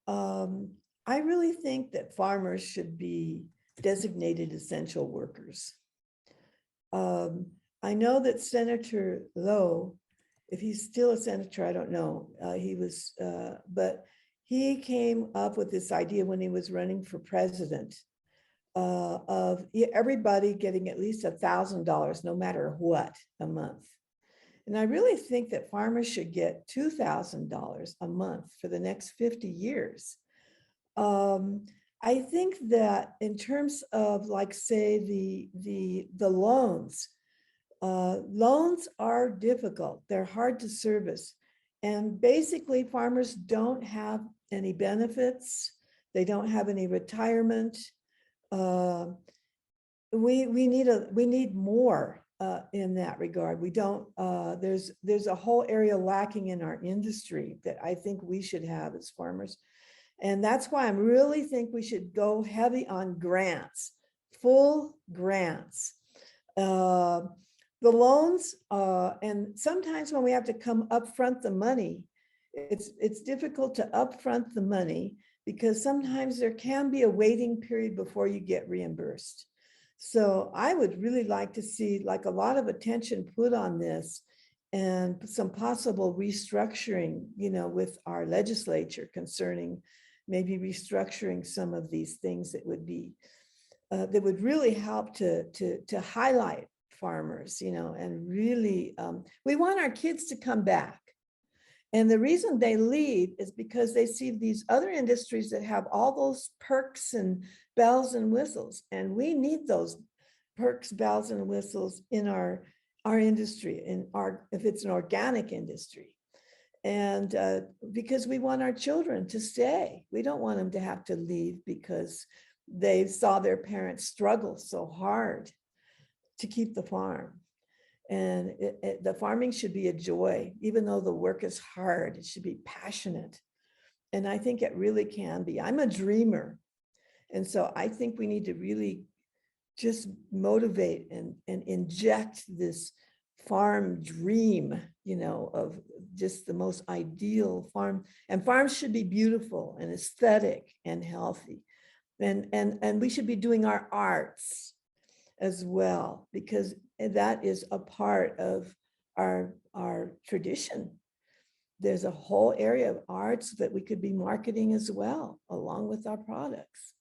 I really think that farmers should be designated essential workers. I know that Senator Lowe, if he's still a senator, I don't know, but he came up with this idea when he was running for president of everybody getting at least $1,000, no matter what, a month. And I really think that farmers should get $2,000 a month for the next 50 years. I think that in terms of, like, say, the loans, loans are difficult. They're hard to service. And basically farmers don't have any benefits. They don't have any retirement. We need more in that regard. We don't, there's a whole area lacking in our industry that I think we should have as farmers. And that's why I really think we should go heavy on grants, full grants. The loans, and sometimes when we have to come upfront the money, it's difficult to upfront the money because sometimes there can be a waiting period before you get reimbursed. So I would really like to see, like, a lot of attention put on this and some possible restructuring, you know, with our legislature concerning maybe restructuring some of these things that would be, that would really help to highlight farmers, you know, and really, we want our kids to come back. And the reason they leave is because they see these other industries that have all those perks and bells and whistles. And we need those perks, bells and whistles in our industry, if it's an organic industry. And because we want our children to stay. We don't want them to have to leave because they saw their parents struggle so hard to keep the farm. And the farming should be a joy, even though the work is hard. It should be passionate. And I think it really can be. I'm a dreamer. And so I think we need to really just motivate and inject this farm dream, you know, of just the most ideal farm. And farms should be beautiful and aesthetic and healthy. And we should be doing our arts as well, because that is a part of our tradition. There's a whole area of arts that we could be marketing as well, along with our products.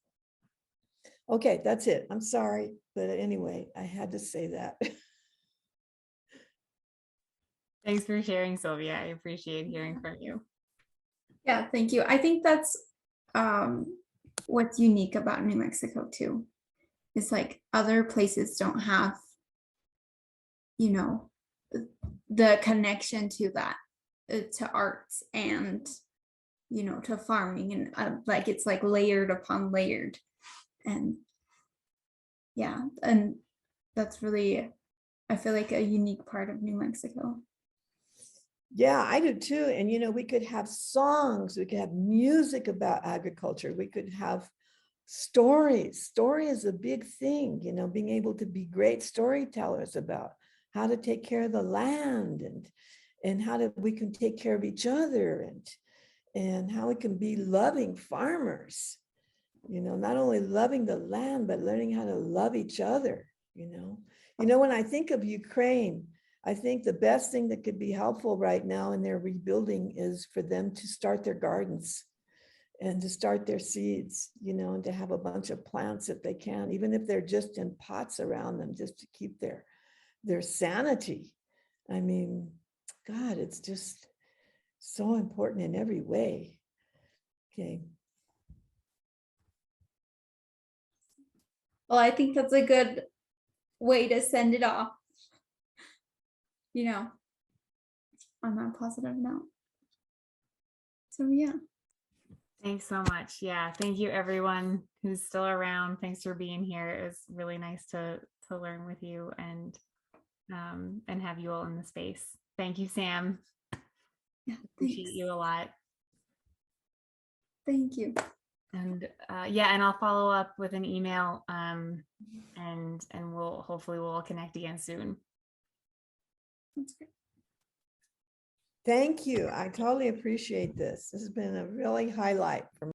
Okay, that's it. I'm sorry, but anyway, I had to say that. Thanks for sharing, Sylvia. I appreciate hearing from you. Yeah, thank you. I think that's what's unique about New Mexico too. It's like other places don't have, you know, the connection to that, to arts and, you know, to farming, and like it's like layered upon layered. And yeah, and that's really, I feel like, a unique part of New Mexico. Yeah, I do too. And, you know, we could have songs, we could have music about agriculture, we could have stories. Story is a big thing, you know, being able to be great storytellers about how to take care of the land and how we can take care of each other and how we can be loving farmers, you know, not only loving the land, but learning how to love each other, you know. When I think of Ukraine, I think the best thing that could be helpful right now in their rebuilding is for them to start their gardens and to start their seeds, you know, and to have a bunch of plants if they can, even if they're just in pots around them, just to keep their sanity. I mean, God, it's just so important in every way. Okay. Well, I think that's a good way to send it off, you know, on that positive note. So yeah. Thanks so much. Yeah, thank you everyone who's still around. Thanks for being here. It was really nice to learn with you and have you all in the space. Thank you, Sam. Yeah, Appreciate you a lot. Thank you. And yeah, and I'll follow up with an email, and we'll hopefully we'll connect again soon. Thank you. I totally appreciate this. This has been a really highlight for me.